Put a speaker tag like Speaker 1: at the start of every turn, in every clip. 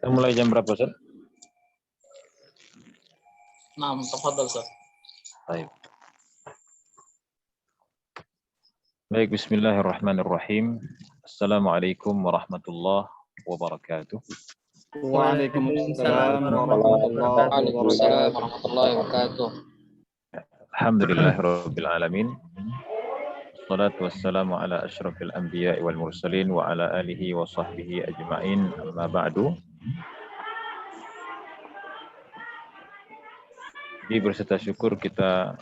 Speaker 1: Kita mulai jam berapa, Ustaz?
Speaker 2: Naam, tafadhal Ustaz.
Speaker 1: Baik. Baik, bismillahirrahmanirrahim. Assalamualaikum warahmatullahi wabarakatuh.
Speaker 3: Waalaikumsalam warahmatullahi
Speaker 2: Waalaikumsalam
Speaker 3: wabarakatuh.
Speaker 2: warahmatullahi wabarakatuh.
Speaker 1: Alhamdulillahirabbil alamin. Wassalatu wassalamu ala asyrafil anbiya'i wal mursalin wa ala alihi wa sahbihi ajma'in. Amma ba'du. Jadi berserta syukur kita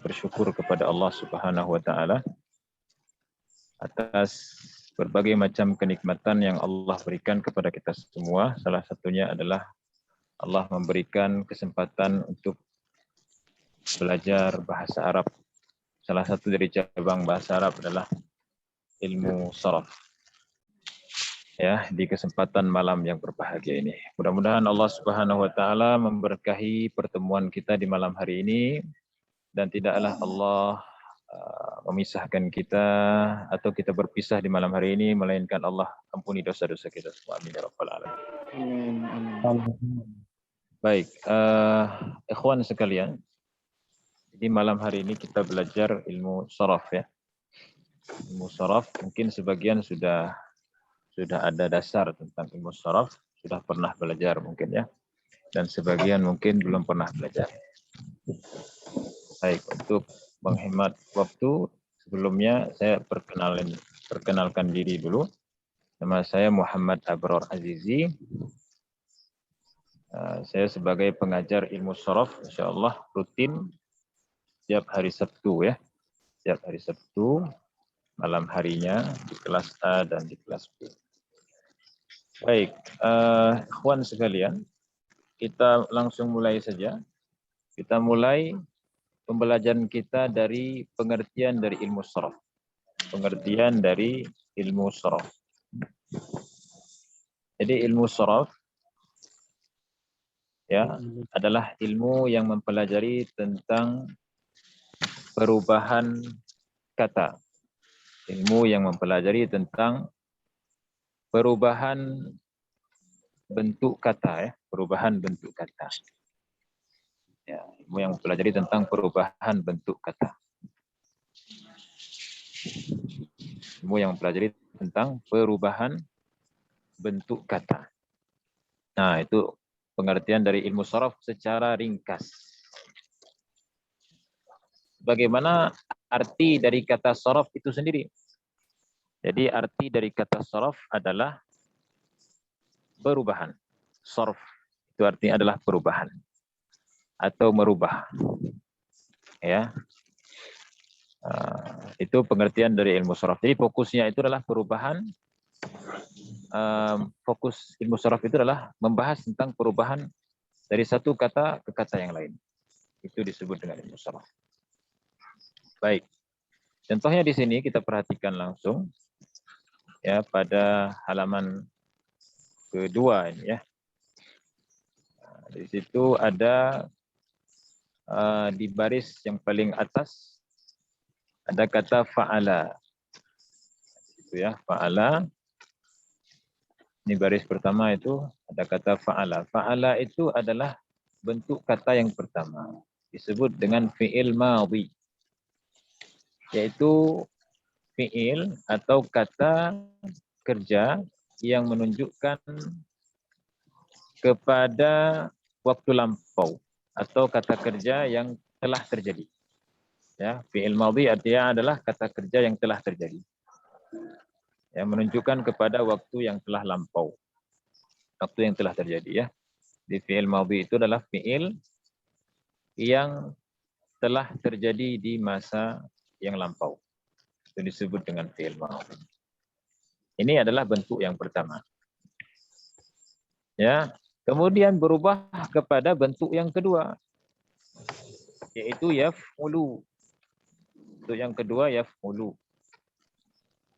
Speaker 1: bersyukur kepada Allah Subhanahu wa taala atas berbagai macam kenikmatan yang Allah berikan kepada kita semua. Salah satunya adalah Allah memberikan kesempatan untuk belajar bahasa Arab. Salah satu dari cabang bahasa Arab adalah ilmu sharaf. Ya, di kesempatan malam yang berbahagia ini. Mudah-mudahan Allah Subhanahu wa taala memberkahi pertemuan kita di malam hari ini dan tidaklah Allah memisahkan kita atau kita berpisah di malam hari ini, melainkan Allah ampuni dosa-dosa kita semua. Amin ya rabbal alamin. Baik, ikhwan sekalian, di malam hari ini kita belajar ilmu sharaf ya. Ilmu sharaf mungkin sebagian sudah ada dasar tentang ilmu sharaf, sudah pernah belajar mungkin ya. Dan sebagian mungkin belum pernah belajar. Baik, untuk menghemat waktu, sebelumnya saya perkenalkan diri dulu. Nama saya Muhammad Abror Azizi. Saya sebagai pengajar ilmu sharaf, insyaallah rutin setiap hari Sabtu ya. Setiap hari Sabtu malam harinya di kelas A dan di kelas B. Baik, ikhwan sekalian, kita langsung mulai saja. Kita mulai pembelajaran kita dari pengertian dari ilmu sharaf. Pengertian dari ilmu sharaf. Jadi ilmu sharaf ya adalah ilmu yang mempelajari tentang perubahan kata. Ilmu yang mempelajari tentang perubahan bentuk kata ya, perubahan bentuk kata. Ya, ilmu yang mempelajari tentang perubahan bentuk kata. Ilmu yang mempelajari tentang perubahan bentuk kata. Nah, itu pengertian dari ilmu sharaf secara ringkas. Bagaimana arti dari kata sharaf itu sendiri? Jadi arti dari kata sharaf adalah perubahan. Sharaf itu artinya adalah perubahan atau merubah. Ya. Itu pengertian dari ilmu sharaf. Jadi fokusnya itu adalah perubahan. Fokus ilmu sharaf itu adalah membahas tentang perubahan dari satu kata ke kata yang lain. Itu disebut dengan ilmu sharaf. Baik. Contohnya di sini kita perhatikan langsung ya pada halaman kedua ini ya. Di situ ada di baris yang paling atas ada kata fa'ala. Itu ya, fa'ala. Ini baris pertama itu ada kata fa'ala. Fa'ala itu adalah bentuk kata yang pertama. Disebut dengan fi'il madhi. Yaitu fi'il atau kata kerja yang menunjukkan kepada waktu lampau atau kata kerja yang telah terjadi. Ya, fi'il madhi artinya adalah kata kerja yang telah terjadi. Yang menunjukkan kepada waktu yang telah lampau. Waktu yang telah terjadi ya. Di fi'il madhi itu adalah fi'il yang telah terjadi di masa yang lampau. Itu disebut dengan fi'il madhi. Ini adalah bentuk yang pertama. Ya, kemudian berubah kepada bentuk yang kedua, yaitu yaf'ulu. Bentuk yang kedua yaf'ulu.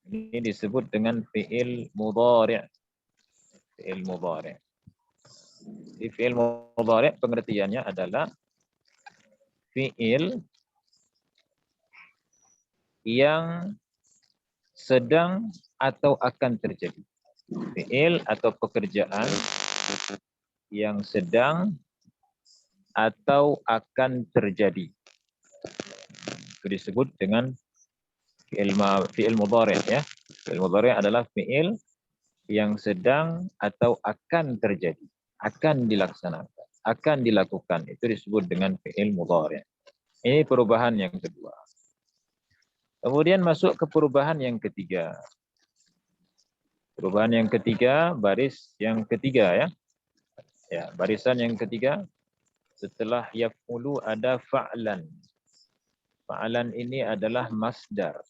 Speaker 1: Ini disebut dengan fi'il mudhari'. Fi'il mudhari'. Di fi'il mudhari' pengertiannya adalah fi'il yang sedang atau akan terjadi. Fi'il atau pekerjaan yang sedang atau akan terjadi. Itu disebut dengan fi'il mudhari' ya. Fi'il mudhari' adalah fi'il yang sedang atau akan terjadi, akan dilaksanakan, akan dilakukan. Itu disebut dengan fi'il mudhari'. Ini perubahan yang kedua. Kemudian masuk ke perubahan yang ketiga. Perubahan yang ketiga, baris yang ketiga ya. Ya, barisan yang ketiga setelah yaf'ulu ada fa'lan. Fa'lan ini adalah masdar.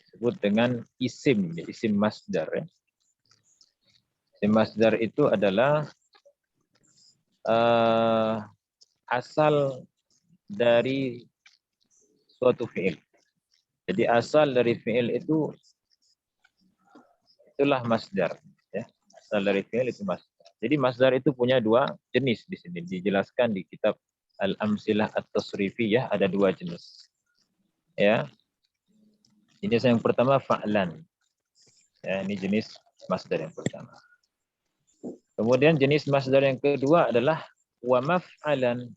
Speaker 1: Disebut dengan isim masdar ya. Isim masdar itu adalah asal dari suatu fi'il. Jadi asal dari fi'il itulah masdar ya. Asal dari fi'il itu masdar. Jadi masdar itu punya dua jenis di sini dijelaskan di kitab Al-Amsilah At-Tasrifiyah ada dua jenis. Ya. Jenis yang pertama fa'lan. Ya, ini jenis masdar yang pertama. Kemudian jenis masdar yang kedua adalah wa maf'alan,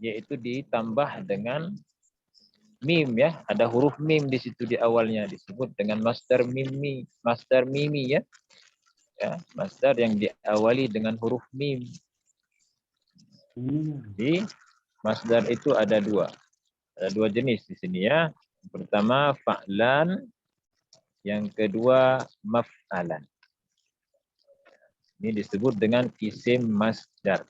Speaker 1: yaitu ditambah dengan mim ya, ada huruf mim di situ di awalnya disebut dengan masdar mimi ya. Ya, masdar yang diawali dengan huruf mim. Jadi masdar itu ada dua jenis di sini ya. Yang pertama fa'lan, yang kedua maf'alan. Ini disebut dengan isim masdar.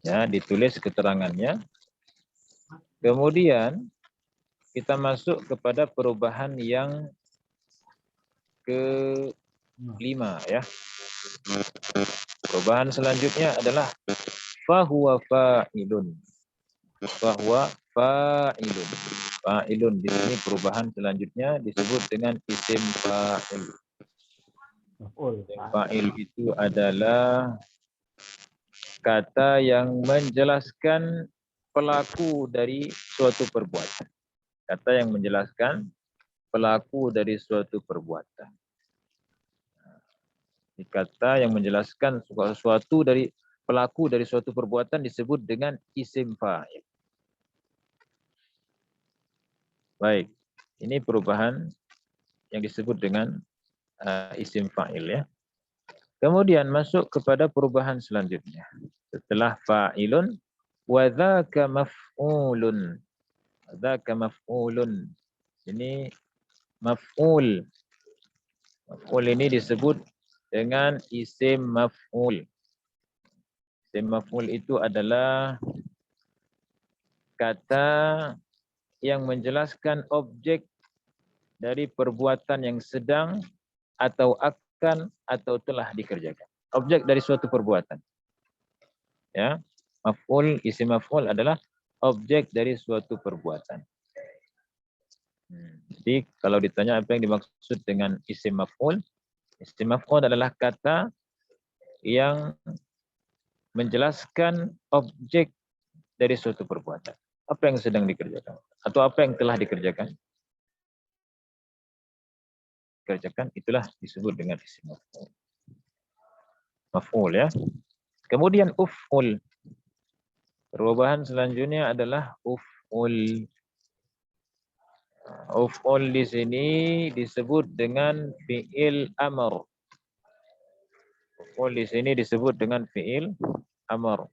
Speaker 1: Ya, ditulis keterangannya. Kemudian kita masuk kepada perubahan yang kelima ya. Perubahan selanjutnya adalah fahuwa fa'ilun. Fahuwa fa'ilun. Fa'ilun di sini perubahan selanjutnya disebut dengan isim fa'il. Fa'il itu adalah kata yang menjelaskan pelaku dari suatu perbuatan. Kata yang menjelaskan pelaku dari suatu perbuatan. Kata yang menjelaskan sesuatu dari pelaku dari suatu perbuatan disebut dengan isim fa'il. Baik, ini perubahan yang disebut dengan isim fa'il ya. Kemudian masuk kepada perubahan selanjutnya. Setelah fa'ilun, wa dzaka maf'ulun. Dzaka maf'ulun. Ini maf'ul. Maf'ul ini disebut dengan isim maf'ul. Isim maf'ul itu adalah kata yang menjelaskan objek dari perbuatan yang sedang atau akan atau telah dikerjakan. Objek dari suatu perbuatan. Ya, maf'ul, isim maf'ul adalah objek dari suatu perbuatan. Jadi kalau ditanya apa yang dimaksud dengan isim maf'ul adalah kata yang menjelaskan objek dari suatu perbuatan. Apa yang sedang dikerjakan atau apa yang telah dikerjakan. Itulah disebut dengan isim maf'ul. Maf'ul ya. Kemudian uf'ul. Perubahan selanjutnya adalah uf'ul. Uf'ul di sini disebut dengan fi'il amr. Uf'ul di sini disebut dengan fi'il amr.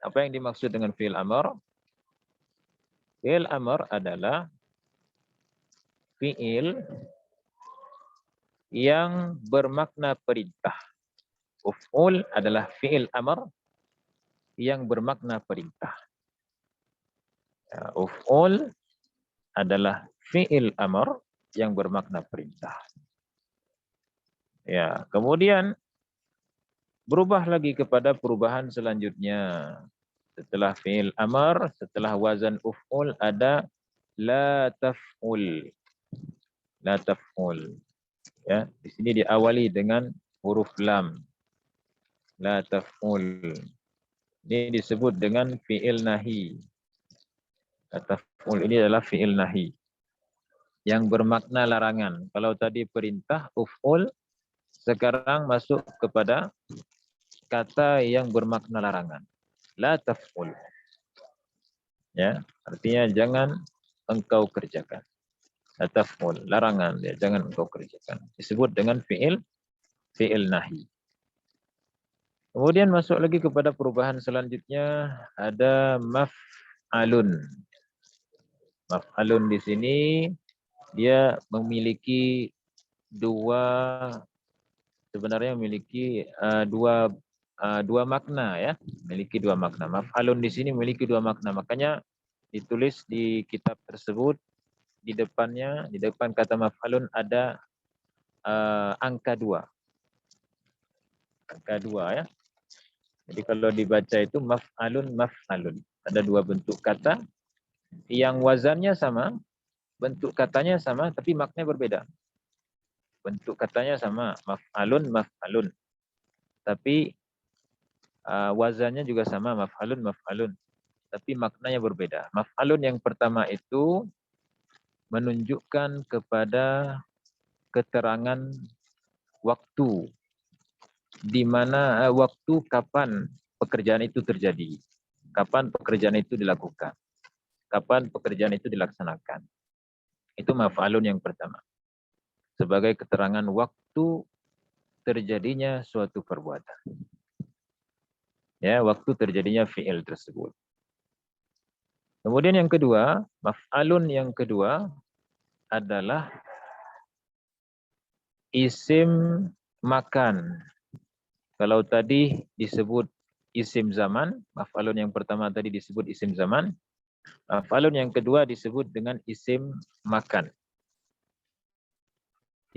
Speaker 1: Apa yang dimaksud dengan fi'il amr? Fi'il amr adalah fi'il yang bermakna perintah. Uf'ul adalah fi'il amr yang bermakna perintah. Uf'ul adalah fi'il amr yang bermakna perintah. Ya, kemudian berubah lagi kepada perubahan selanjutnya. Setelah fi'il amr, setelah wazan uf'ul ada la taf'ul. La taf'ul. Ya, di sini diawali dengan huruf lam. La taf'ul. Ini disebut dengan fi'il nahi. La taf'ul ini adalah fi'il nahi. yang bermakna larangan. Kalau tadi perintah uf'ul, sekarang masuk kepada kata yang bermakna larangan. La taf'ul. Ya, artinya jangan engkau kerjakan. La taf'ul, larangan ya, jangan engkau kerjakan. Disebut dengan fi'il nahi. Kemudian masuk lagi kepada perubahan selanjutnya, ada maf'alun. Maf'alun di sini dia memiliki sebenarnya memiliki dua makna ya, memiliki dua makna. Maf'alun di sini memiliki dua makna, makanya ditulis di kitab tersebut di depan kata maf'alun ada angka 2. Angka 2 ya. Jadi kalau dibaca itu maf'alun. Ada dua bentuk kata yang wazannya sama, bentuk katanya sama tapi maknanya berbeda. Bentuk katanya sama, maf'alun. Tapi wazannya juga sama, maf'alun. Tapi maknanya berbeda. Maf'alun yang pertama itu menunjukkan kepada keterangan waktu, di mana waktu kapan pekerjaan itu terjadi, kapan pekerjaan itu dilakukan, kapan pekerjaan itu dilaksanakan. Itu maf'alun yang pertama. Sebagai keterangan waktu terjadinya suatu perbuatan. Ya, waktu terjadinya fi'il tersebut. Kemudian yang kedua, maf'alun yang kedua adalah isim makan. Kalau tadi disebut isim zaman, maf'alun yang pertama tadi disebut isim zaman, maf'alun yang kedua disebut dengan isim makan.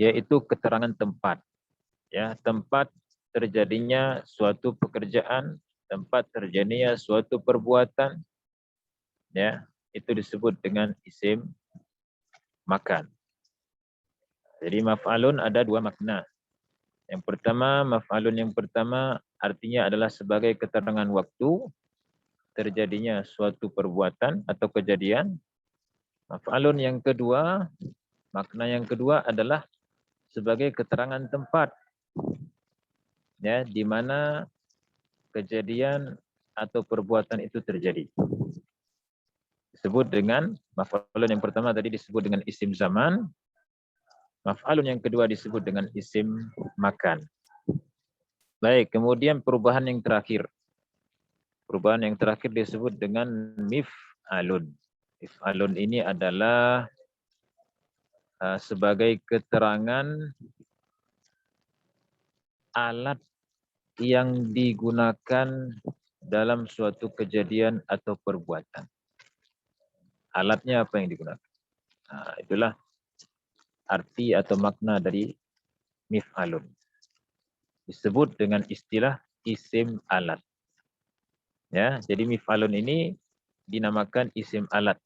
Speaker 1: Yaitu keterangan tempat. Ya, tempat terjadinya suatu pekerjaan, tempat terjadinya suatu perbuatan, ya, itu disebut dengan isim makan. Jadi maf'alun ada dua makna. Yang pertama, maf'alun yang pertama artinya adalah sebagai keterangan waktu terjadinya suatu perbuatan atau kejadian. Maf'alun yang kedua, makna yang kedua adalah sebagai keterangan tempat, ya, di mana kejadian atau perbuatan itu terjadi. Disebut dengan maf'alun yang pertama tadi disebut dengan isim zaman, maf'alun yang kedua disebut dengan isim makan. Baik, kemudian perubahan yang terakhir. Perubahan yang terakhir disebut dengan mif'alun. Mif'alun ini adalah sebagai keterangan alat yang digunakan dalam suatu kejadian atau perbuatan. Alatnya apa yang digunakan? Nah, itulah arti atau makna dari mif'alun. Disebut dengan istilah isim alat. Ya, jadi mif'alun ini dinamakan isim alat.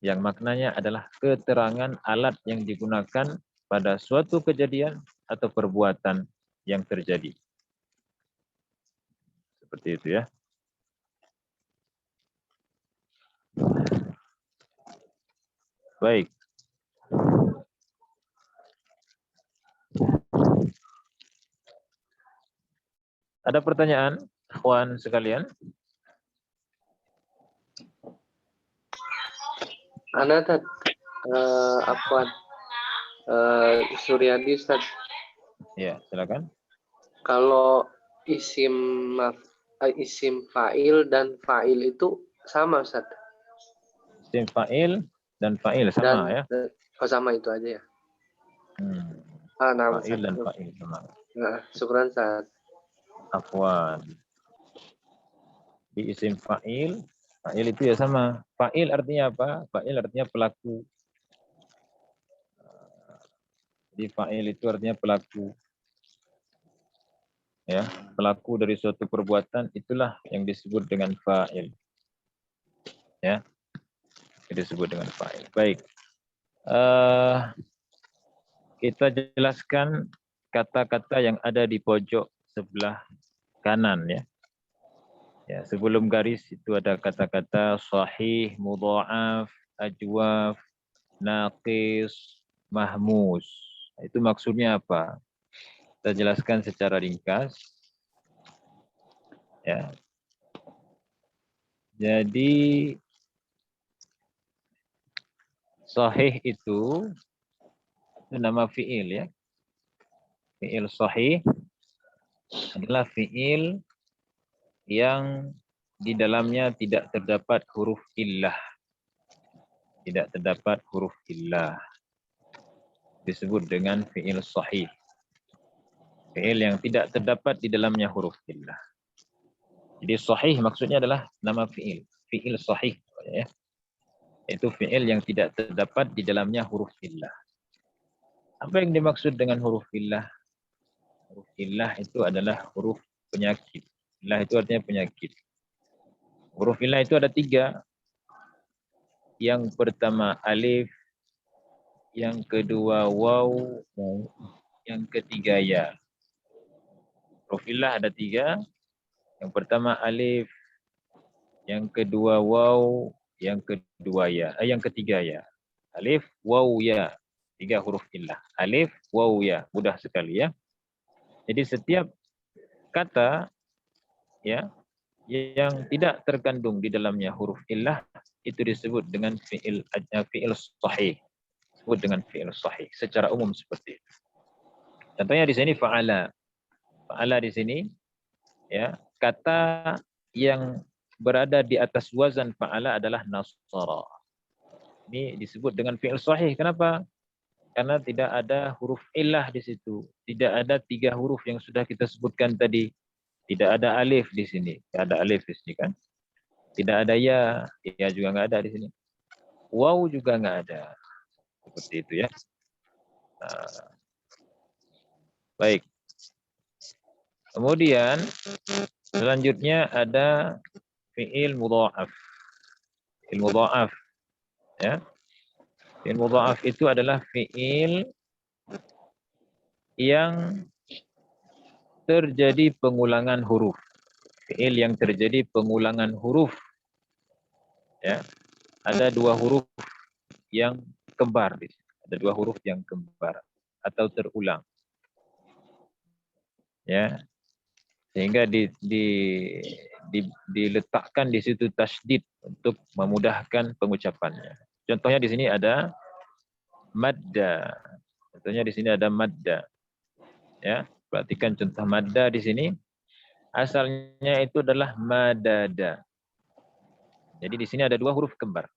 Speaker 1: Yang maknanya adalah keterangan alat yang digunakan pada suatu kejadian atau perbuatan yang terjadi. Seperti itu ya. Baik. Ada pertanyaan, ikhwan sekalian?
Speaker 3: Ada Tad, Suryadi Ustaz.
Speaker 1: Ya, silakan.
Speaker 3: Kalau isim fa'il dan fa'il itu sama Ustaz.
Speaker 1: Isim fa'il dan fa'il sama ya.
Speaker 3: Oh, sama itu aja ya. Nah,
Speaker 1: Fa'il dan fa'il sama.
Speaker 3: Nah, syukran Ustaz.
Speaker 1: Afwan. Di isim fa'il itu ya sama. Fa'il artinya apa? Fa'il artinya pelaku. Di fa'il itu artinya pelaku. Ya, pelaku dari suatu perbuatan itulah yang disebut dengan fa'il. Ya. Disebut dengan fa'il. Baik. Kita jelaskan kata-kata yang ada di pojok sebelah kanan ya. Ya, sebelum garis itu ada kata-kata sahih, mudha'af, ajwaf, naqis, mahmus. Itu maksudnya apa? Kita jelaskan secara ringkas. Ya. Jadi sahih itu nama fi'il ya. Fi'il sahih adalah fi'il yang di dalamnya tidak terdapat huruf illah. Tidak terdapat huruf illah. Disebut dengan fi'il sahih. Fi'il yang tidak terdapat di dalamnya huruf illah. Jadi sahih maksudnya adalah nama fi'il. Fi'il sahih. Ya. Itu fi'il yang tidak terdapat di dalamnya huruf illah. Apa yang dimaksud dengan huruf illah? Huruf illah itu adalah huruf penyakit. Illah itu artinya penyakit. Huruf illah itu ada 3. Yang pertama alif, yang kedua waw, yang ketiga ya. Huruf illah ada 3. Yang pertama alif, yang kedua waw, yang ketiga ya. Alif, waw, ya. 3 huruf illah. Alif, waw, ya. Mudah sekali ya. Jadi setiap kata ya yang tidak terkandung di dalamnya huruf illah itu disebut dengan fi'il sahih. Disebut dengan fi'il sahih secara umum seperti itu. Contohnya di sini fa'ala. Fa'ala di sini ya, kata yang berada di atas wazan fa'ala adalah nasara. Ini disebut dengan fi'il sahih. Kenapa? Karena tidak ada huruf illah di situ. Tidak ada 3 huruf yang sudah kita sebutkan tadi. Tidak ada alif di sini. Tidak ada alif di sini kan. Tidak ada ya. Ya juga nggak ada di sini. Waw juga nggak ada. Seperti itu ya. Nah, baik. Kemudian selanjutnya ada fi'il mudha'af. Fi'il mudha'af. Ya. Fi'il mudha'af itu adalah fi'il yang terjadi pengulangan huruf. Fi'il yang terjadi pengulangan huruf. Ya. Ada 2 huruf yang kembar. Ada 2 huruf yang kembar atau terulang. Ya. Sehingga diletakkan di situ tasydid untuk memudahkan pengucapannya. Contohnya di sini ada madda. Contohnya di sini ada madda. Ya, perhatikan contoh madda di sini. Asalnya itu adalah madada. Jadi di sini ada 2 huruf kembar.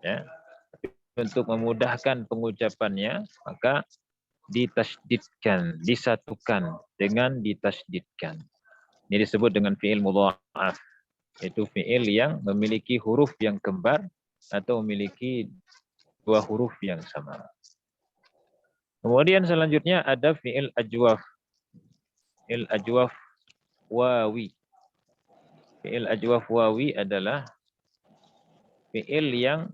Speaker 1: Ya. Untuk memudahkan pengucapannya, maka ditasydidkan, disatukan dengan ditasydidkan. Ini disebut dengan fi'il mudha'af. Itu fi'il yang memiliki huruf yang kembar atau memiliki 2 huruf yang sama. Kemudian selanjutnya ada fi'il ajwaf. Fi'il ajwaf wawi. Fi'il ajwaf wawi adalah fi'il yang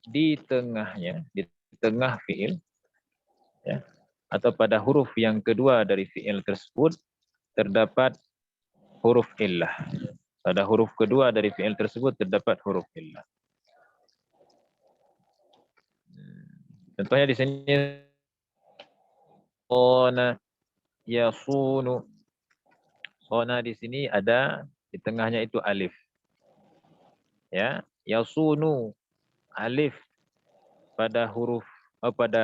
Speaker 1: di tengahnya, di tengah fi'il, ya, atau pada huruf yang kedua dari fi'il tersebut terdapat huruf illah. Pada huruf kedua dari fi'il tersebut terdapat huruf illah. Contohnya di sini sona, yasunu. Sona di sini ada di tengahnya itu alif. Ya, yasunu, alif pada huruf pada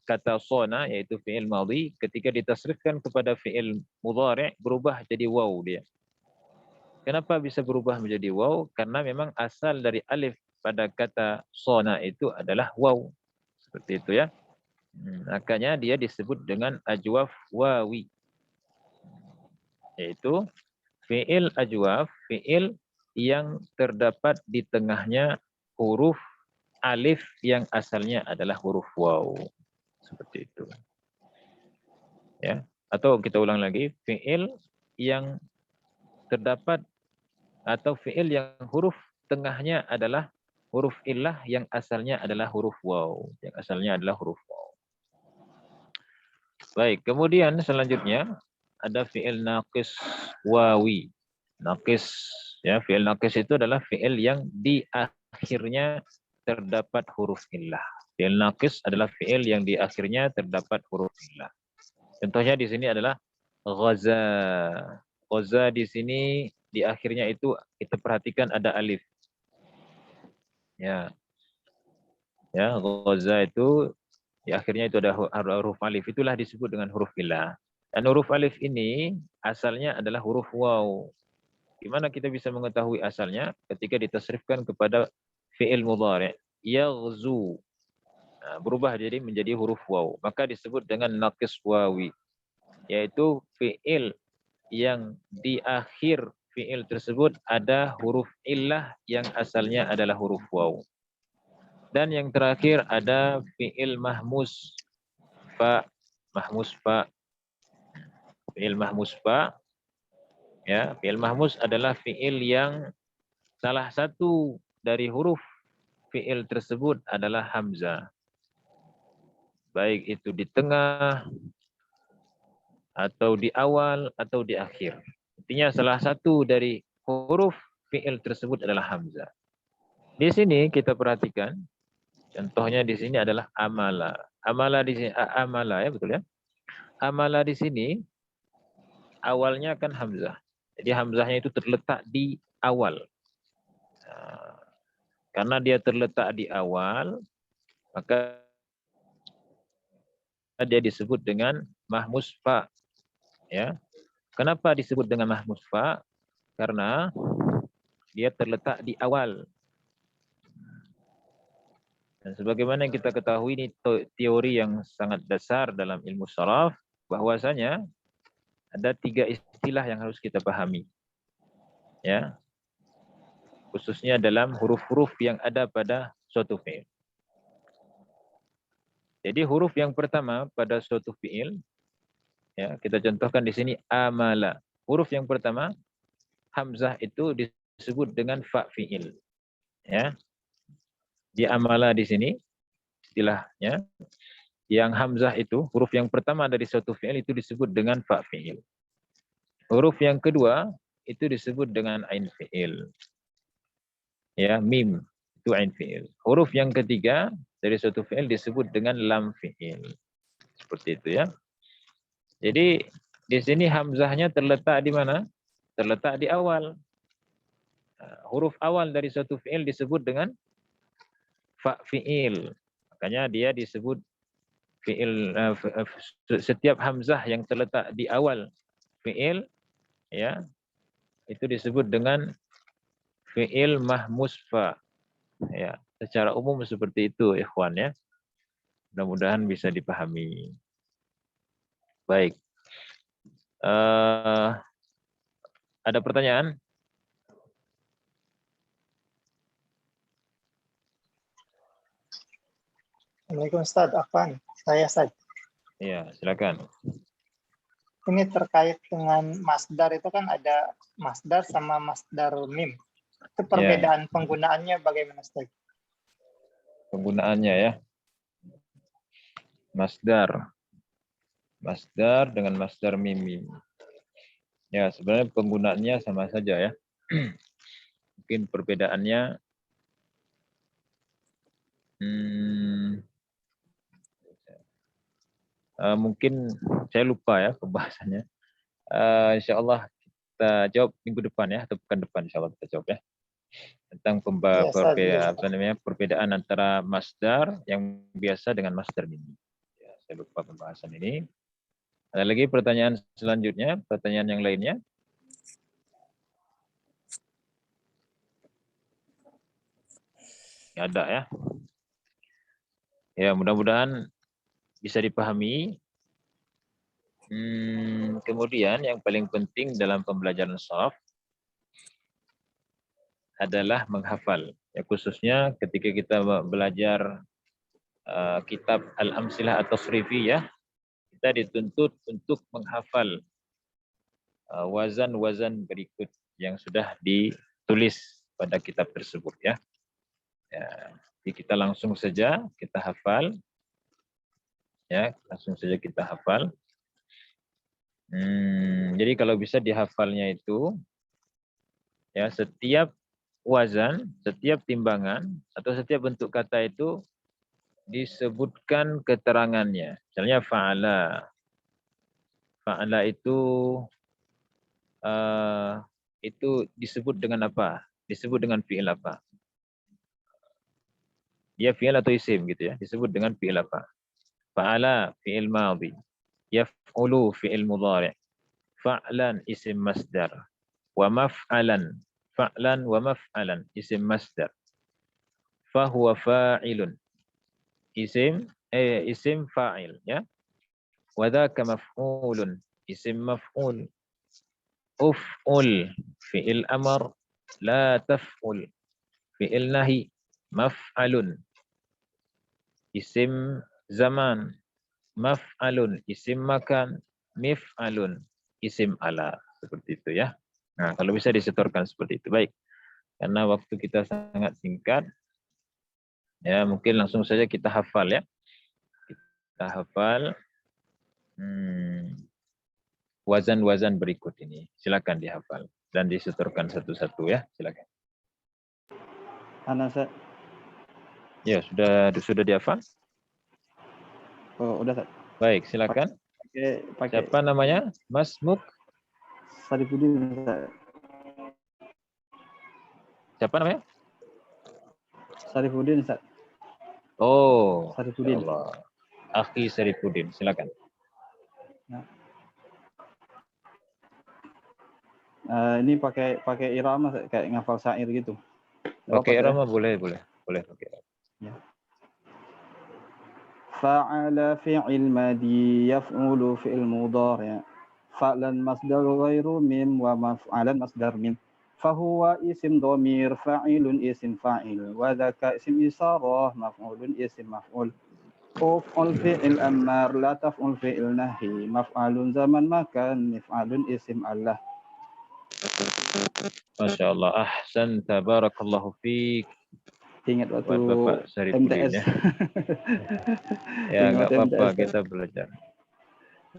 Speaker 1: kata sona yaitu fi'il madhi, ketika ditasrifkan kepada fi'il mudhari' berubah jadi waw dia. Kenapa bisa berubah menjadi waw? Karena memang asal dari alif pada kata sona itu adalah waw. Seperti itu ya. Makanya dia disebut dengan ajwaf wawi. Yaitu fi'il ajwaf, fi'il yang terdapat di tengahnya huruf alif yang asalnya adalah huruf waw. Seperti itu. Ya. Atau kita ulang lagi, fi'il yang terdapat atau fi'il yang huruf tengahnya adalah huruf illah yang asalnya adalah huruf waw. Yang asalnya adalah huruf waw. Baik, kemudian selanjutnya ada fi'il naqis wawi. Naqis, ya, fi'il naqis itu adalah fi'il yang di akhirnya terdapat huruf illah. Fi'il naqis adalah fi'il yang di akhirnya terdapat huruf illah. Contohnya di sini adalah ghaza. Ghaza di sini di akhirnya itu kita perhatikan ada alif. Ya. Ya, ghaza itu di akhirnya itu ada huruf alif. Itulah disebut dengan huruf illah. Dan huruf alif ini asalnya adalah huruf waw. Gimana kita bisa mengetahui asalnya? Ketika ditasrifkan kepada fi'il mudhari'. Yaghzu. Nah, berubah jadi menjadi huruf waw. Maka disebut dengan naqis wawi. Yaitu fi'il yang di akhir fi'il tersebut ada huruf illah yang asalnya adalah huruf waw. Dan yang terakhir ada fi'il mahmus fa. Mahmus fa. Fi'il mahmus fa. Ya, fi'il mahmus adalah fi'il yang salah satu dari huruf fi'il tersebut adalah hamzah. Baik itu di tengah, atau di awal, atau di akhir. Intinya salah satu dari huruf fi'il tersebut adalah hamzah. Di sini kita perhatikan, contohnya di sini adalah amala. Amala di sini, amala ya betul ya. Amala di sini awalnya kan hamzah. Jadi hamzahnya itu terletak di awal. Nah, karena dia terletak di awal, maka dia disebut dengan mahmus fa. Ya. Kenapa disebut dengan mahmus fa? Karena dia terletak di awal. Dan sebagaimana yang kita ketahui ini teori yang sangat dasar dalam ilmu sharaf, bahwasanya ada 3 istilah yang harus kita pahami. Ya. Khususnya dalam huruf-huruf yang ada pada suatu fi'il. Jadi huruf yang pertama pada suatu fi'il, ya, kita contohkan di sini amala. Huruf yang pertama hamzah itu disebut dengan fa fi'il. Ya. Di amala di sini istilahnya yang hamzah itu huruf yang pertama dari suatu fi'il itu disebut dengan fa fi'il. Huruf yang kedua itu disebut dengan ain fi'il. Ya, mim itu ain fi'il. Huruf yang ketiga dari suatu fi'il disebut dengan lam fi'il. Seperti itu ya. Jadi di sini hamzahnya terletak di mana? Terletak di awal. Huruf awal dari suatu fi'il disebut dengan fa fi'il. Makanya dia disebut fi'il, setiap hamzah yang terletak di awal fi'il, ya, itu disebut dengan fi'il mahmus fa. Ya, secara umum seperti itu, ikhwan ya. Mudah-mudahan bisa dipahami. Baik. Ada pertanyaan?
Speaker 4: Assalamualaikum Ustaz, Afwan. Saya Ustaz.
Speaker 1: Ya, silakan.
Speaker 4: Ini terkait dengan masdar itu kan ada masdar sama masdar mim. Itu perbedaan penggunaannya bagaimana Ustaz?
Speaker 1: Penggunaannya ya. Masdar. Masdar dengan masdar mim. Ya, sebenarnya penggunaannya sama saja ya. Mungkin perbedaannya mungkin saya lupa ya pembahasannya. Insya Allah kita jawab minggu depan ya, atau pekan depan insya Allah kita jawab ya. Tentang perbedaan antara masdar yang biasa dengan masdar mimi. Ya, saya lupa pembahasan ini. Ada lagi pertanyaan selanjutnya, pertanyaan yang lainnya? Nggak ada ya. Ya, mudah-mudahan bisa dipahami. Kemudian yang paling penting dalam pembelajaran sharaf adalah menghafal. Ya, khususnya ketika kita belajar kitab Al-Amsilah At-Tasrifiyah, kita dituntut untuk menghafal wazan-wazan berikut yang sudah ditulis pada kitab tersebut ya. Jadi kita langsung saja kita hafal. Ya, langsung saja kita hafal. Jadi kalau bisa dihafalnya itu ya setiap wazan, setiap timbangan atau setiap bentuk kata itu disebutkan keterangannya. Misalnya fa'ala. Fa'ala itu disebut dengan apa? Disebut dengan fi'il apa? Dia fi'il atau isim gitu ya. Disebut dengan fi'il apa? Fa'ala fi'il madhi. Yaf'ulu fi'il mudhari'. Fa'lan isim masdar. Wa maf'alan. Fa'lan wa maf'alan isim masdar. Fahuwa fa'ilun. Isim fa'il ya. Wa dzaka maf'ulun. Isim maf'ul. Uf'ul fi'il amr. La taf'ul fi'il nahi. Maf'alun isim zaman. Maf'alun isim makan. Mif'alun isim ala. Seperti itu ya. Nah, kalau bisa disetorkan seperti itu. Baik. Karena waktu kita sangat singkat, ya mungkin langsung saja kita hafal ya. Kita hafal wazan-wazan berikut ini. Silakan dihafal dan disetorkan satu-satu ya. Silakan.
Speaker 5: Ana Ustaz.
Speaker 1: Ya, sudah dihafal?
Speaker 5: Oh, udah Ustaz.
Speaker 1: Baik, silakan.
Speaker 5: Pakai
Speaker 1: Siapa namanya? Mas Muk?
Speaker 5: Sarifudin Ustaz.
Speaker 1: Siapa namanya?
Speaker 5: Sarifudin Ustaz.
Speaker 1: Oh,
Speaker 5: Sarifudin.
Speaker 1: ya Allah. Akhi Sarifudin, silakan.
Speaker 5: Nah. Ini pakai irama kayak ngafal syair gitu.
Speaker 1: Pakai irama boleh pakai.
Speaker 5: Ya. Fa'ala fi'il madi yaf'ulu fi'il mudhari'. Fa'lan masdar ghairu mim wa maf'alan masdar mim. Fahuwa isim dhamir fa'ilun isim fa'il wa dzaka isim isarah maf'ulun isim maf'ul. Uf'ul fi'il ammar la taf'ul fi'il nahi maf'alun zaman makan mif'alun isim Allah.
Speaker 1: Masya Allah, ahsan, tabarakallahu fiik.
Speaker 5: Ingat waktu
Speaker 1: Buat Bapak Sarifudin
Speaker 5: MTS.
Speaker 1: ya. Ya
Speaker 5: Ingat
Speaker 1: nggak apa-apa,
Speaker 5: MTS.
Speaker 1: kita belajar.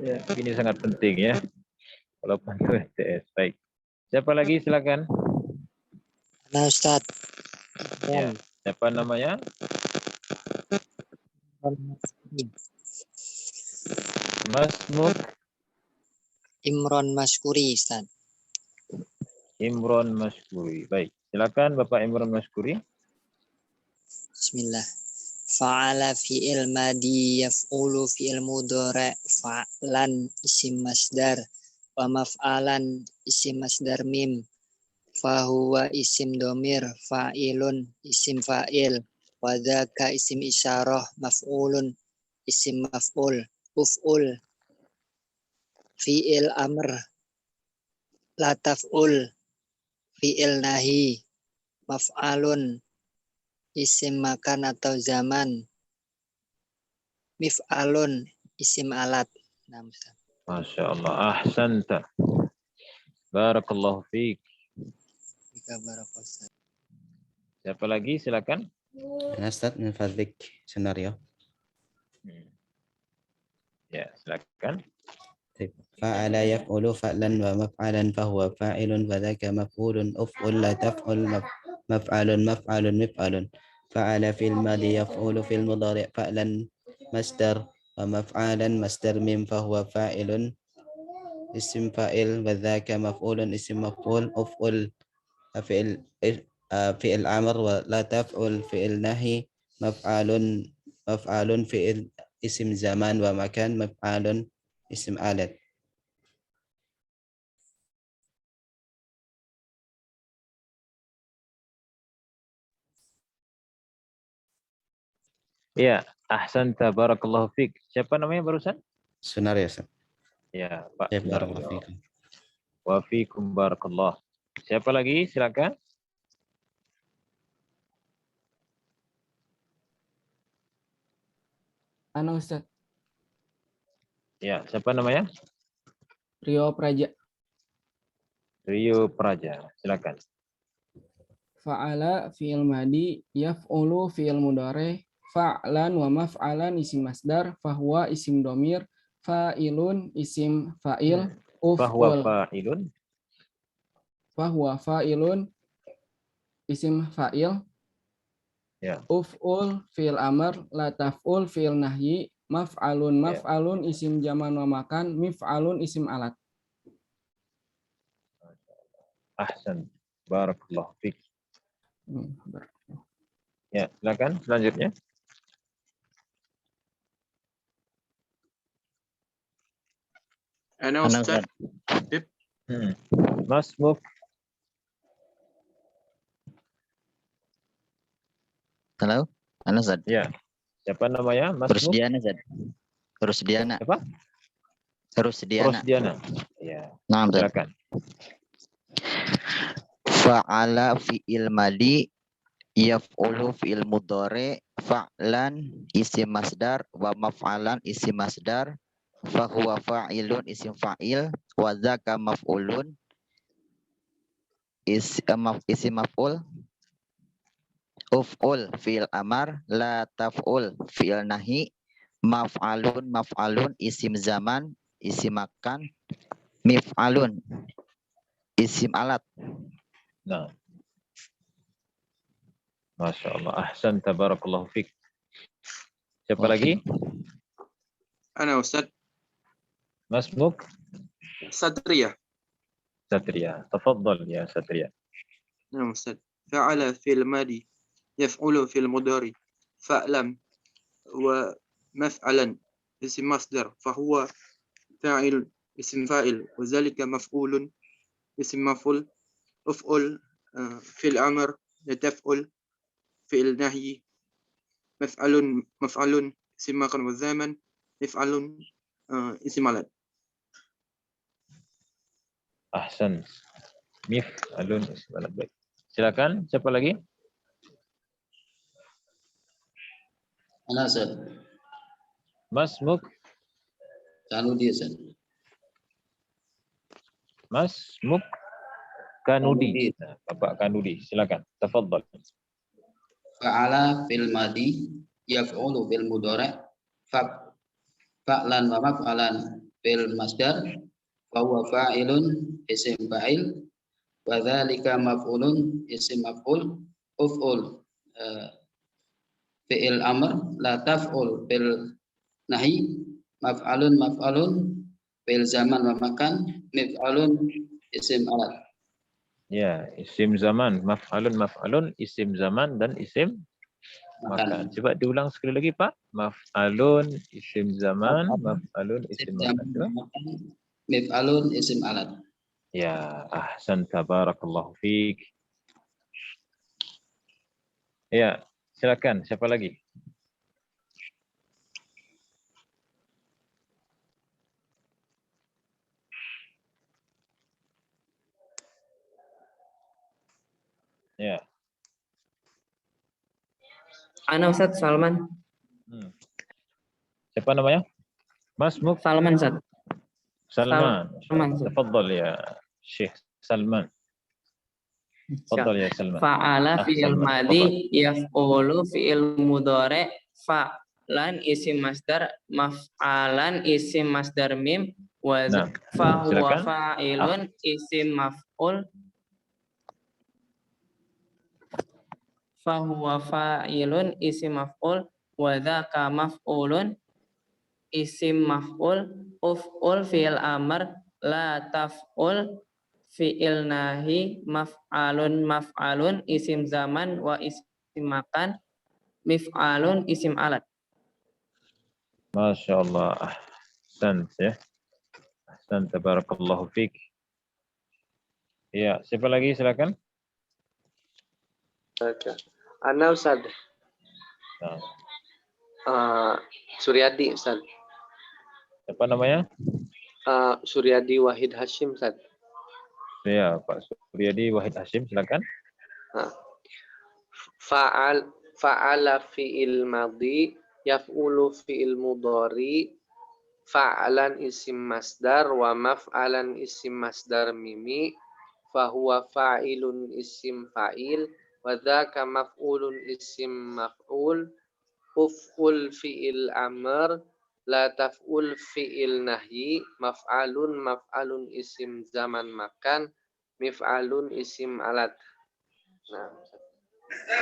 Speaker 5: Ya.
Speaker 1: Ini sangat penting ya. Kalau pandu MTS. Baik. Siapa lagi silakan?
Speaker 2: Nah Ustaz.
Speaker 1: Ya. Siapa namanya? Mas Muk
Speaker 2: Imron Maskuri Ustaz.
Speaker 1: Imron Maskuri. Baik. Silakan Bapak Imron Maskuri.
Speaker 2: Bismillah. Fa'ala fi'il madi yaf'ulu fi'il mudhari' fa'lan isim masdar wa maf'alan isim masdar mim fahuwa isim domir fa'ilun isim fa'il wa dzaka isim isyarah maf'ulun isim maf'ul uf'ul fi'il amr la taf'ul fi'il nahi maf'alun isim makan atau zaman. Mif'alun isim alat. Nah, Ustaz.
Speaker 1: Masya Allah. Ahsanta. Barakallahu fiik. Siapa lagi silakan?
Speaker 6: Ustaz min fadlik senario.
Speaker 1: Ya, silakan.
Speaker 6: Fa'ala yaf'ulu fa'lan wa maf'alan fahuwa fa'ilun wa dzaka maf'ulun uf'ul la taf'ul maf'alun maf'alun mif'alun. Fa'ala fil madi yaf'ulu fil mudhari' fa'lan masdar wa maf'alan masdar mim fahuwa fa'ilun isim fa'il wa dzaka maf'ulun isim maf'ul uf'ul fi'il amr wa la taf'ul fi'il nahi maf'alun fi'il isim zaman wa makan maf'alun isim alat.
Speaker 1: Ya, ahsanta, barakallahu fiik. Siapa namanya barusan?
Speaker 6: Sunario.
Speaker 1: Ya, Pak.
Speaker 6: Ya, barakallahu fiikum.
Speaker 1: Wa fiikum barakallah. Siapa lagi? Silakan.
Speaker 7: Ana Ustaz.
Speaker 1: Ya, siapa namanya?
Speaker 7: Rio Praja.
Speaker 1: Rio Praja. Silakan.
Speaker 7: Fa'ala fi'il madi yaf'ulu fi'il mudhari fa'lan wa maf'alan isim masdar fahuwa isim domir fa'ilun isim fa'il
Speaker 1: Fahuwa
Speaker 7: uf'ul
Speaker 1: fa'ilun.
Speaker 7: fahuwa fa'ilun isim fa'il.
Speaker 1: Ya.
Speaker 7: Uf'ul fi'il amr, la taf'ul fi'il nahyi, maf'alun maf'alun isim zaman wa makan, mif'alun isim alat.
Speaker 1: Ahsan. Barakallahu fiik.
Speaker 7: Hmm.
Speaker 1: Ya, silakan selanjutnya.
Speaker 8: Ana Ustaz.
Speaker 1: Mas Muk.
Speaker 9: Halo, halo Ustaz.
Speaker 1: Ya. Siapa namanya? Mas Muk.
Speaker 9: Rusdiana Ustaz. Rusdiana.
Speaker 1: Siapa?
Speaker 9: Rusdiana.
Speaker 1: Rusdiana. Ya.
Speaker 9: Nah, Ustaz.
Speaker 1: Silakan.
Speaker 9: Fa'ala fi'il madi yaf'ulu fi'il mudhari fa'lan isim masdar wa maf'alan isim masdar fa huwa fa'ilun isim fa'il wa dzaka maf'ulun isim maf'ul uf'ul fi'il amar la taf'ul fi'il nahi maf'alun maf'alun isim zaman isim makan mif'alun isim alat.
Speaker 1: Nah. Masya Allah. Ahsan. Tabarakallahu fiik. Siapa lagi?
Speaker 8: Ana Ustaz.
Speaker 1: Mas Muk.
Speaker 8: Satria.
Speaker 1: Satria. Tafadhal ya Satria.
Speaker 8: نعم أستاذ. فعل في الماضي يفعل في المضارع فعلا ومفعلا اسم مصدر فهو فاعل اسم فاعل وذلك مفعول اسم مفعول افعل في الأمر لتفعل في النهي مفعل اسم مكان والزمن مفعل اسم على.
Speaker 1: Ahsan. Mif'alun isim alat. Baik. Silakan. Siapa lagi?
Speaker 10: Ana Ustaz.
Speaker 1: Mas Muk.
Speaker 10: Kanudi Ustaz.
Speaker 1: Mas Muk Kanudi.
Speaker 10: Kanudi.
Speaker 1: Nah, Bapak Kanudi. Silakan. Tafadhal.
Speaker 10: Fa'ala fil madi yaf'ulu fil mudhari' fa'lan wa maf'alan fil masdar fa huwa fa'ilun isim fa'il wa dzalika maf'ulun isim maf'ul uf'ul fi'il amr la taf'ul fil nahi maf'alun fil zaman wa makan mif'alun isim alat.
Speaker 1: Ya, isim zaman. Maf'alun, isim zaman dan isim makan. Coba diulang sekali lagi, Pak. Maf'alun, isim zaman, maf'alun, isim makan.
Speaker 10: Mif'alun isim alat.
Speaker 1: Ya, ahsan. Tabarakallahu fiik. Ya, silakan. Siapa lagi? Ya.
Speaker 11: Ana Ustaz Salman.
Speaker 1: Siapa namanya? Mas Muk.
Speaker 11: Salman Ustaz.
Speaker 1: Salman.
Speaker 11: Salman.
Speaker 1: Tafadhal ya Syekh Salman. Tafadhal ya Salman.
Speaker 11: Fa'ala fi'il madi yaf'ulu fi'il mudhari' fa'lan isim masdar maf'alan isim masdar mim wa fa huwa fa'ilun isim maf'ul fa huwa fa'ilun isim maf'ul wa dzaka maf'ulun isim maf'ul uf'ul fi'il amr la taf'ul fi'il nahi maf'alun isim zaman wa isim makan mif'alun isim alat.
Speaker 1: Masya Allah. Ahsan ya. Ahsan. Tabarakallahu fiik. Ya, siapa lagi silakan?
Speaker 3: Ana Ustaz. Suryadi Ustaz.
Speaker 1: Siapa namanya?
Speaker 3: Suryadi Wahid Hashim Ustaz.
Speaker 1: Ya, Pak Suryadi Wahid Hashim, silakan.
Speaker 3: Fa'ala fi'il madhi yaf'ulu fi'il mudhari fa'alan isim masdar wa maf'alan isim masdar mimi fahuwa fa'ilun isim fa'il wa dzaka maf'ulun isim maf'ul uf'ul fi'il amr la taf'ul fi'il nahyi maf'alun isim zaman makan mif'alun isim alat. Nah,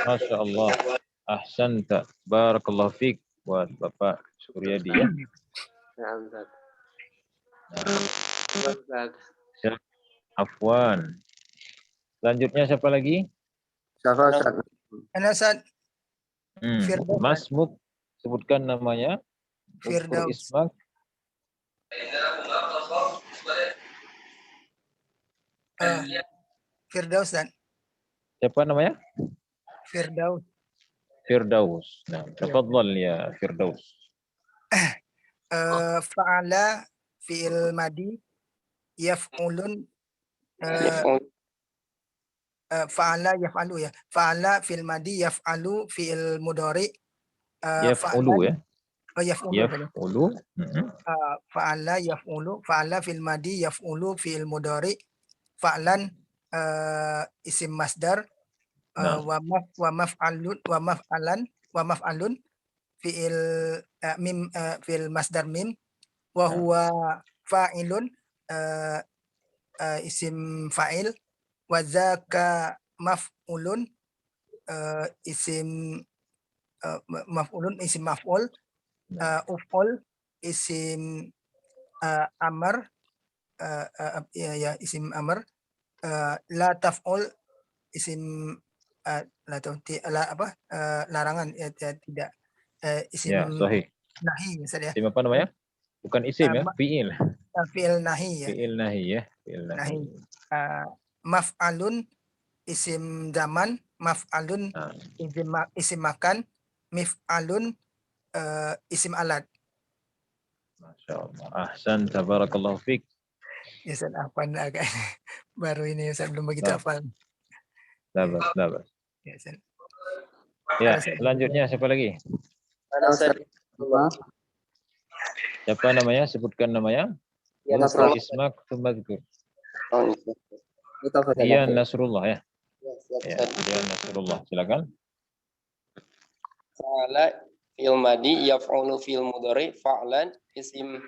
Speaker 1: Masya Allah. Ahsanta. Barakallahu fiik. Buat Bapak Suryadi ya.
Speaker 3: Ya, Ustaz.
Speaker 1: Nah,
Speaker 3: Ustaz.
Speaker 1: Afwan. Selanjutnya siapa lagi?
Speaker 8: Siapa Ustaz?
Speaker 2: Ustaz.
Speaker 1: Firdaus. Masmuk. Sebutkan namanya. Firdaus. Ismak.
Speaker 2: Firdaus dan.
Speaker 1: Siapa namanya?
Speaker 2: Firdaus.
Speaker 1: Firdaus. Nah, tafadhal ya Firdaus.
Speaker 2: Fa'ala fi'il madi yaf'ulun fa'ala yaf'alu ya. Fa'ala fi'il madi yaf'alu fi'il mudhari
Speaker 1: Yaf'ulu ya.
Speaker 2: Yaf'ulu.
Speaker 1: Yaf'ulu.
Speaker 2: Fa'ala fil madi yaf'ulu fi'il mudhari fa'lan isim masdar wa maf'alun fi'il mim fi'il masdar mim wa huwa fa'ilun isim fa'il wa dzaka maf'ulun isim maf'ulun isim maf'ul uf'ul isim amr isim amr la taf'ul isim larangan tidak isim
Speaker 1: ya, sahih.
Speaker 2: nahi misalnya.
Speaker 1: Isim apa namanya? Bukan isim ya, fi'il.
Speaker 2: Fi'il nahi ya.
Speaker 1: Fi'il nahi ya, fi'il nahi.
Speaker 2: Maf'alun isim zaman, maf'alun isim makan, mif'alun isim alat.
Speaker 1: Masya Allah. Ahsan, tabarakallahu fiik.
Speaker 2: Ya, Ustaz, hafal agak baru ini Ustaz, belum begitu hafal.
Speaker 1: Dapat.
Speaker 2: Ya, Ustaz.
Speaker 1: Ya, selanjutnya siapa lagi? Siapa namanya? Sebutkan namanya. Nasrullah. Ismak Tumadkur. Dian Nasrullah ya. Ya, Dian Nasrullah. Silakan.
Speaker 12: Fa'ala fi'il madi yaf'ulu fi'il mudhari fa'lan isim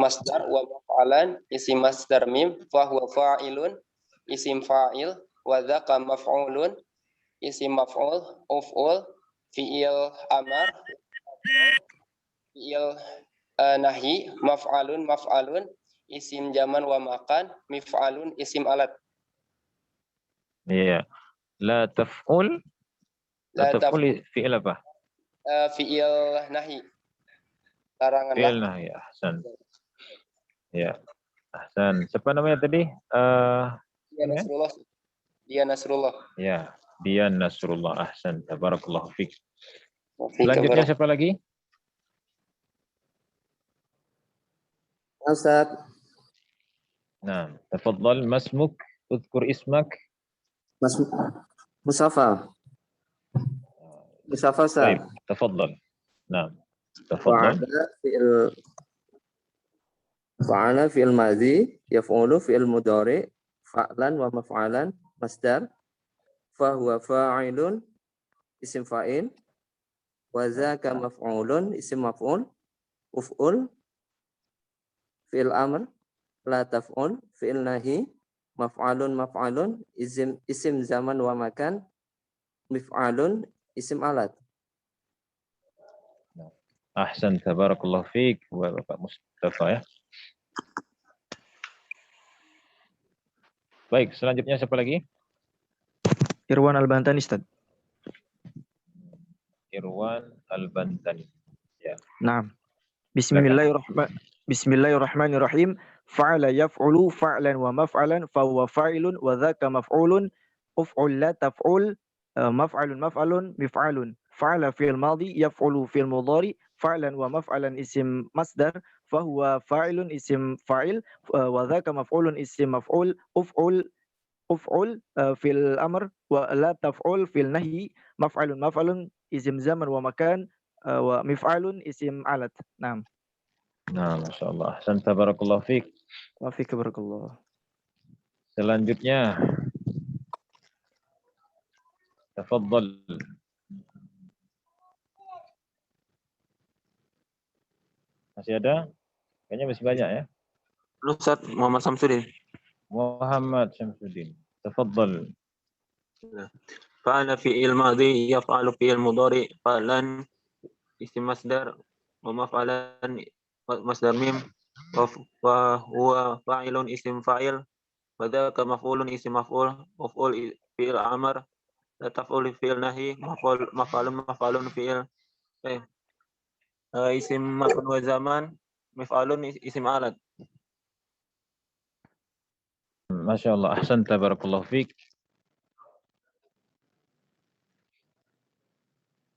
Speaker 12: masdar wa maf'alan isim masdar mim fa huwa fa'ilun isim fa'il wa dzaka maf'ulun isim maf'ul uf'ul fi'il amar fi'il nahi maf'alun isim zaman wa makan mif'alun isim alat.
Speaker 1: Iya. La taf'ul. La taf'ul fi'il apa?
Speaker 12: Fi'il nahi. Larangan.
Speaker 1: Fi'il nahi. Ahsan. Ya. Ahsan. Siapa namanya tadi?
Speaker 12: Dian Nasrullah. Dian Nasrullah.
Speaker 1: Ya, Dian Nasrullah. Ahsan. Tabarakallahu fiik. Selanjutnya siapa lagi?
Speaker 12: Ustaz.
Speaker 1: Nah, tafadhal masmuk, udhkur ismak.
Speaker 12: Mustafa. Mustafa Ustaz.
Speaker 1: Tafadhal. Nah, tafadhal.
Speaker 12: Fa'ala fi'il madhi yaf'ulu fi'il mudhari fa'lan wa maf'alan masdar fa huwa fa'ilun isim fa'il wa dzaka maf'ulun isim maf'ul uf'ul fi'il amr la taf'ul fi'il nahi maf'alun isim zaman wa makan mif'alun isim alat.
Speaker 1: Ahsan, tabarakallahu fiik wa Bapak Mustafa ya. Baik, selanjutnya siapa lagi?
Speaker 13: Irwan Al-Bantani, Ustaz.
Speaker 1: Irwan Al-Bantani. Ya.
Speaker 13: Naam. Bismillahirrahmanirrahim. Fa'ala yaf'ulu fa'lan wa maf'alan fa huwa fa'ilun wa dzaka maf'ulun uf'ul la taf'ul maf'alun mif'alun. Fa'ala fi'il madhi yaf'ulu fi'il mudhari fa'lan wa maf'alan isim masdar fa huwa fa'ilun isim fa'il wa dzaka maf'ulun isim maf'ul uf'ul fil amr wa la taf'ul fil nahi maf'alun isim zaman wa makan wa mif'alun isim alat. Naam.
Speaker 1: Nah, Masya Allah. Ahsan, tabarakallahu fiik.
Speaker 13: Wa fiik barakallah.
Speaker 1: Selanjutnya. Tafadhal. Masih ada? Kayaknya masih banyak ya.
Speaker 8: Ustaz Muhammad Samsudin.
Speaker 1: Muhammad Syamsuddin. Tafadhal.
Speaker 8: فعل فعل ماضي يفعل فعل مضارع فعلا اسم مصدر ومفعلا مصدر ميم وهو فاعل اسم فاعل وذاك مفعول اسم مفعول مفعول فعل أمر لا تفعل فعل نهي مفعول فعل اسم مكان وزمان مفعول اسم alat.
Speaker 1: Masya Allah, ahsan, tabarakallahu fiik.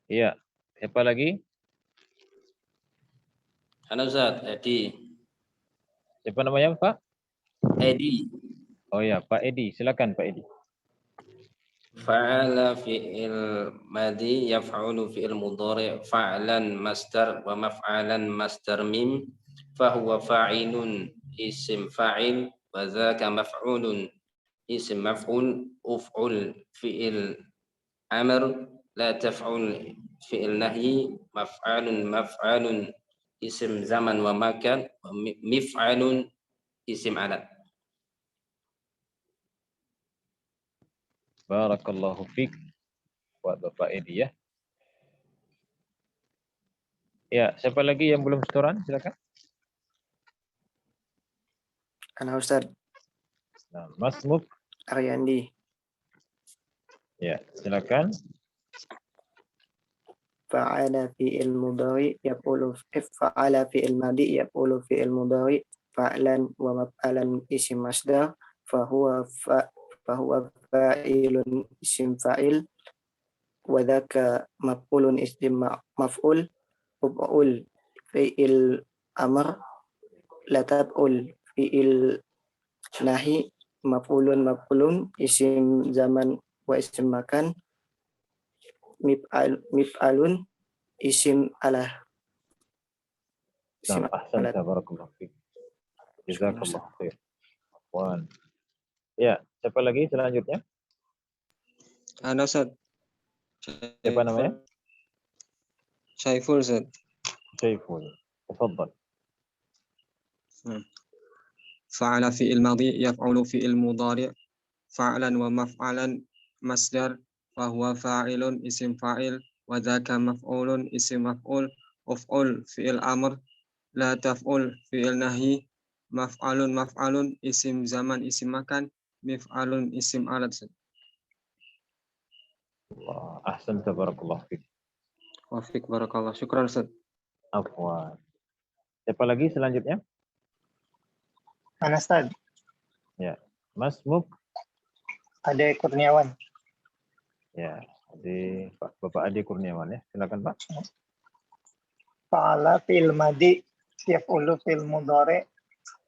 Speaker 1: Iya, siapa lagi?
Speaker 14: Halo Ustaz, Edi.
Speaker 1: Siapa namanya Pak?
Speaker 14: Edi.
Speaker 1: Oh ya, Pak Edi, silakan Pak Edi.
Speaker 14: Fa'ala fi'il madi yaf'ulu fi'il mudhari' fa'lan masdar wa maf'alan masdar mim fahuwa fa'ilun isim fa'il wa dzaka maf'ulun isim maf'ul uf'ul fi'il amr la taf'ul fi'il nahyi maf'alun isim zaman wa makan wa mif'alun isim alat.
Speaker 1: Barakallahu fiik buat Bapak Edi ya. Ya, siapa lagi yang belum setoran? Silakan.
Speaker 15: Ana Ustaz.
Speaker 1: Nah, Mas Muk.
Speaker 15: Aryandi.
Speaker 1: Ya, silakan.
Speaker 15: Fa'ala fi'il mudhari yaqulu fa'ala fi'il madi yaqulu fi'il mudhari fa'lan wa maf'alan isim masdar fahuwa fa'ilun isim fa'il wa dzaka maf'ulun isim maf'ul uf'ul fi'il amr la taf'ul fi'il nahi maf'ulun isim zaman wa isim makan mif'alun isim alah.
Speaker 1: Nah, ahsan, tabarakallahu fiik. Jazakallahu khair. Wan. Ya, siapa lagi selanjutnya?
Speaker 8: Ana Ustaz.
Speaker 1: Siapa namanya?
Speaker 8: Saiful Ustaz.
Speaker 1: Saiful. Tafadhal.
Speaker 8: فعل فعل ماضي يفعل فعل مضارع فعلا ومفعلا مصدر وهو فاعل اسم فاعل وذاك مفعول اسم مفعول افعل فعل امر لا تفعل فعل نهي مفعل اسم زمان اسم مكان مفعل اسم alat.
Speaker 1: Allah, ahsan, tabarakallahu fiik.
Speaker 8: Wa fiik barakallah. Syukran Ustaz.
Speaker 1: Afwan. Siapa lagi selanjutnya?
Speaker 4: Mana Ustaz?
Speaker 1: Ya, Mas Muk.
Speaker 4: Ade Kurniawan.
Speaker 1: Ya, Bapak Ade Kurniawan ya. Silakan Pak.
Speaker 4: Fa'ala fi'il madi yaf'ulu fi'il mudhari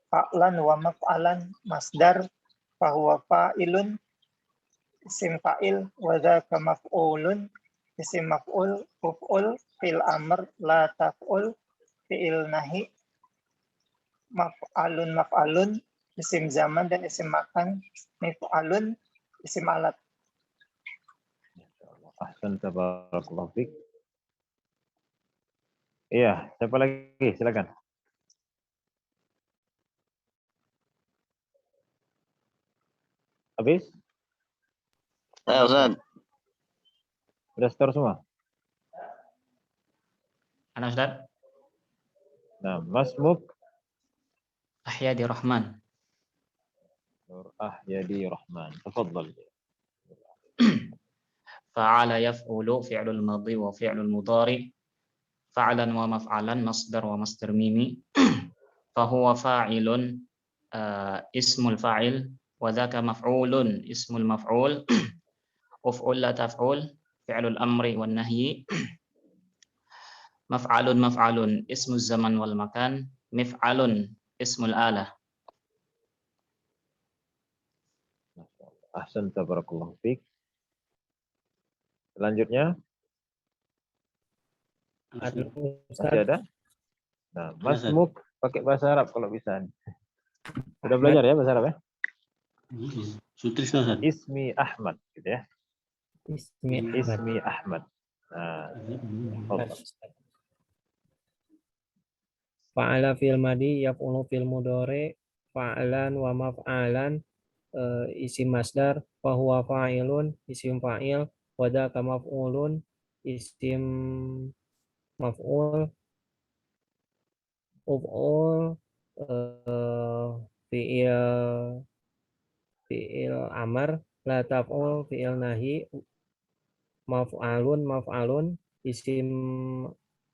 Speaker 4: fa'lan wa maf'alan masdar fahuwa fa'ilun isim fa'il wa dzaka maf'ulun isim maf'ul uf'ul fi'il amr la taf'ul fi'il nahi maf'alun isim zaman dan isim makan mif'alun isim alat.
Speaker 1: Ahsan, tabarakallahu fiik. Iya, siapa lagi? Silakan. Habis?
Speaker 9: Ya, Ustaz.
Speaker 1: Sudah setor semua?
Speaker 16: Ana Ustaz.
Speaker 1: Nah, Mas Muk.
Speaker 16: Ahyadi Rahman.
Speaker 1: Nur Ahyadi Rahman. Tafadhal.
Speaker 16: Fa'ala yaf'ulu fi'lul madhi wa fi'lul mudhari fa'lan wa maf'alan masdar wa masdar mimi fahuwa fa'ilun ismul fa'il wa dzaka maf'ulun ismul maf'ul uf'ul la taf'ul fi'lul amri wan nahyi maf'alun ismul zaman wal makan mif'alun ismul alah.
Speaker 1: Ahsan, tabarakallahu fiik. Selanjutnya. Masih ada? Nah, Mas Muk pakai bahasa Arab kalau bisa. Sudah belajar ya bahasa Arab ya? Ismi Ahmad gitu ya. Ismi Ahmad. Nah,
Speaker 17: Fa'ala fil madi yaf'ulu fil mudhari fa'lan wa maf'alan isim masdar fa huwa fa'ilun isim fa'il Wadaka maf'ulun isim maf'ul uf'ul fi'il amar la taf'ul fi'il nahi maf'alun isim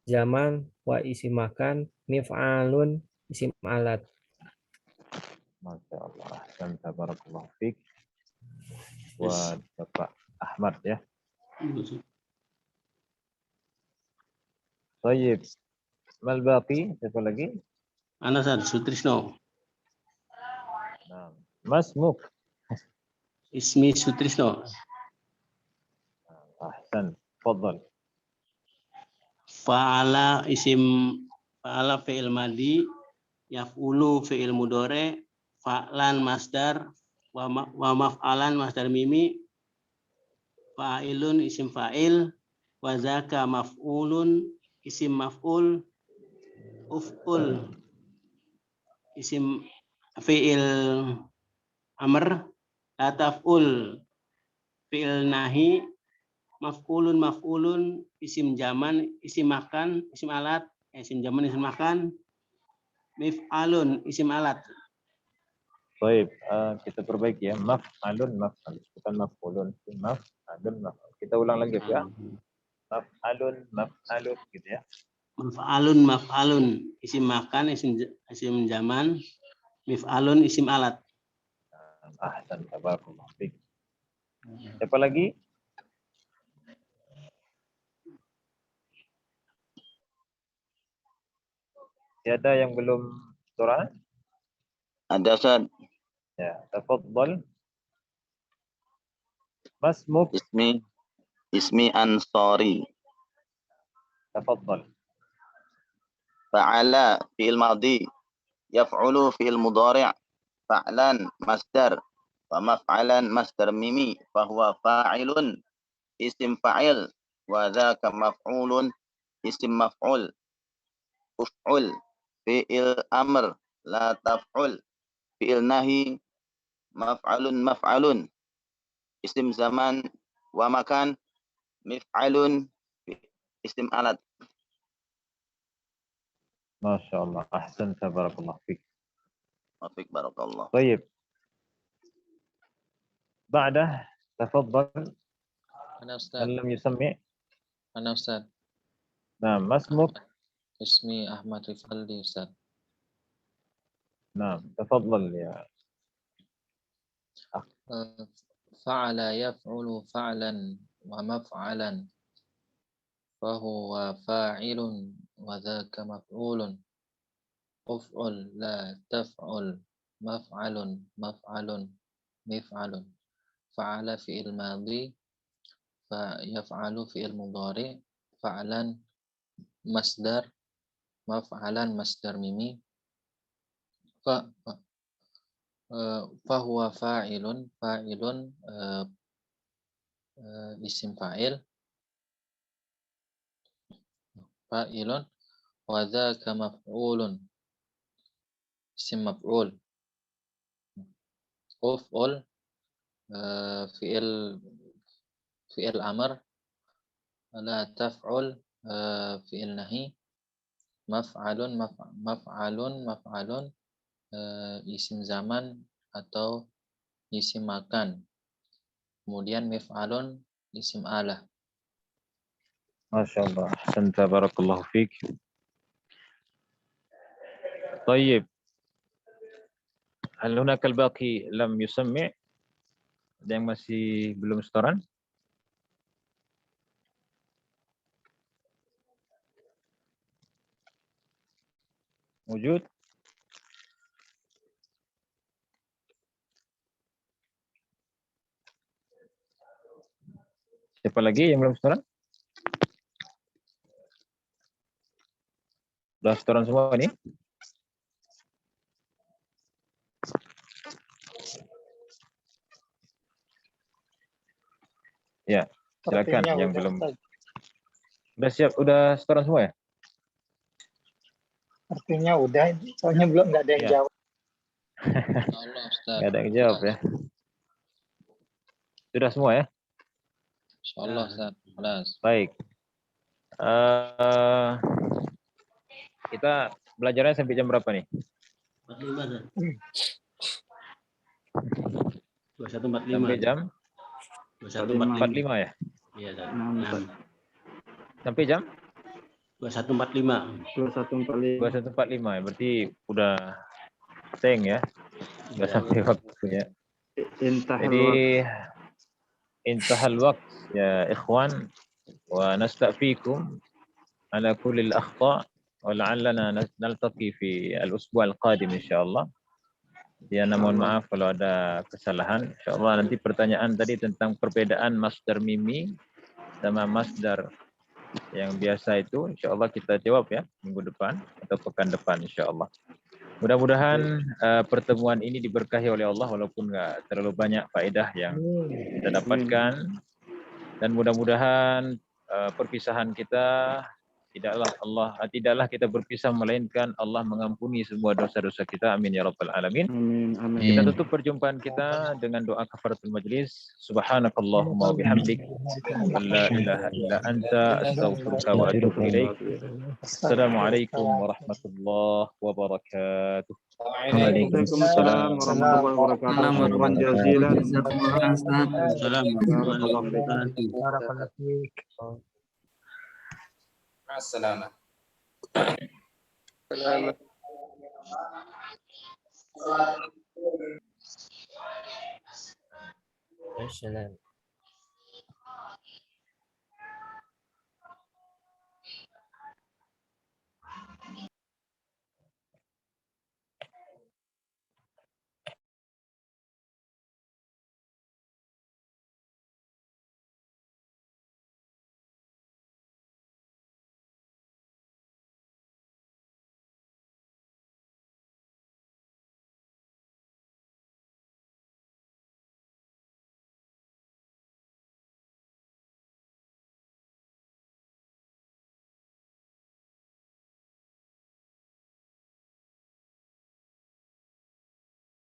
Speaker 17: zaman wa isim makan mif'alun isim alat.
Speaker 1: Masya Allah. Dan tabarakallah fiik. Buat Bapak Ahmad ya. Baik. Mal baqi? Siapa lagi?
Speaker 18: Ana Sutrisno.
Speaker 1: Nah, Mas Muk.
Speaker 18: Ismi Sutrisno.
Speaker 1: Ahsan. Fadhal.
Speaker 18: Fa'ala fi'il madi, yaf'ulu fi'il mudhari, fa'lan masdar, wa maf'alan masdar mimi, fa'ilun isim fa'il, wa zaka maf'ulun isim maf'ul, uf'ul isim fi'il amr, la taf'ul fi'il nahi, maf'ulun isim zaman, isim makan, isim alat, isim zaman, isim makan, mif'alun isim alat.
Speaker 1: Baik, kita perbaiki ya. Maf'alun, bukan maf'ulun. Maf'alun, maf'al. Kita ulang lagi ya. Maf'alun gitu ya.
Speaker 18: Maf'alun isim makan, isim zaman, mif'alun isim alat.
Speaker 1: Ahsan, tabarakallah fiik. Siapa lagi? Tiada yang belum setoran?
Speaker 9: Ada Ustaz.
Speaker 1: Ya, tafadhal. Mas Muk.
Speaker 9: Ismi Ansari.
Speaker 1: Tafadhal.
Speaker 9: Fa'ala fi'il madhi, yaf'ulu fi'il mudhari', fa'lan masdar, wa maf'alan masdar mimi, fahuwa fa'ilun isim fa'il, wa dzaka maf'ulun isim maf'ul, uf'ul fi'il amr, la taf'ul fi'il nahi, maf'alun isim zaman wa makan, mif'alun isim alat.
Speaker 1: Masya Allah. Ahsan, tabarakallah fiik.
Speaker 9: Wafik barakallah.
Speaker 1: Baik. Ba'dah, tafadhal.
Speaker 19: Ana Ustaz.
Speaker 1: Lam yusammi.
Speaker 19: Ana Ustaz.
Speaker 1: Nah, Mas Muk.
Speaker 19: Ismi Ahmad Rifaldi Ustaz.
Speaker 1: Nah, tafadhal ya.
Speaker 19: Fa'ala yaf'ulu fa'lan wa maf'alan fahuwa fa'ilun wa dzaka maf'ulun, uf'ul la taf'ul maf'alun mif'alun, fa'ala fi'il madhi, fa yaf'alu fi'il mudhari, fa'lan masdar, maf'alan masdar mimi, fahuwa fa'ilun isim fa'il, wa dzaka maf'ulun isim maf'ul, uf'ul fi'il amr, la taf'ul fi'il nahi, maf'alun isim zaman atau isim makan, kemudian mif'alun isim alah.
Speaker 1: Masya Allah. Ahsan, tabarakallah fiik. Tayyib. Hal hunaka al-baqi lam yusammi? Ada yang masih belum setoran? Wujud? Siapa lagi yang belum setoran? Sudah setoran semua ini? Ya, silakan yang
Speaker 4: udah,
Speaker 1: belum.
Speaker 4: Ustaz.
Speaker 1: Sudah siap, udah setoran semua ya?
Speaker 4: Artinya udah, soalnya belum nggak ada yang
Speaker 1: Ya.
Speaker 4: jawab.
Speaker 1: Nggak ada yang jawab ya. Sudah semua ya?
Speaker 19: Insyaallah Ustaz. Kelas.
Speaker 1: Baik. Kita belajarnya sampai jam berapa nih?
Speaker 18: 45. 21.45.
Speaker 1: Sampai jam
Speaker 18: 21.45
Speaker 1: ya?
Speaker 18: Iya, Ustaz. 6.
Speaker 1: Sampai jam
Speaker 18: 21.45.
Speaker 1: 21.45 ya. Berarti udah teng ya. Udah sampai waktunya. Jadi intahal waqt ya ikhwan wa nastafikum ala kulli al-akhta wa la'allana naltaqi fi al-usbu' al-qadim insyaallah. Ya, namun maaf kalau ada kesalahan. Insyaallah nanti pertanyaan tadi tentang perbedaan masdar mimi sama masdar yang biasa itu insyaallah kita jawab ya minggu depan atau pekan depan insyaallah. Mudah-mudahan pertemuan ini diberkahi oleh Allah walaupun nggak terlalu banyak faedah yang kita dapatkan, dan mudah-mudahan perpisahan kita tidaklah kita berpisah melainkan Allah mengampuni semua dosa-dosa kita. Amin ya rabbal alamin. Kita tutup perjumpaan kita dengan doa kafaratul majlis. Subhanakallahumma wa bihamdik, la ilaha illa anta, astaghfiruka wa atubu ilaik. Assalamualaikum warahmatullahi wabarakatuh.
Speaker 5: Waalaikumsalam warahmatullahi wabarakatuh. Syukran jazilan.
Speaker 10: Assalamualaikum.
Speaker 11: Assalamualaikum.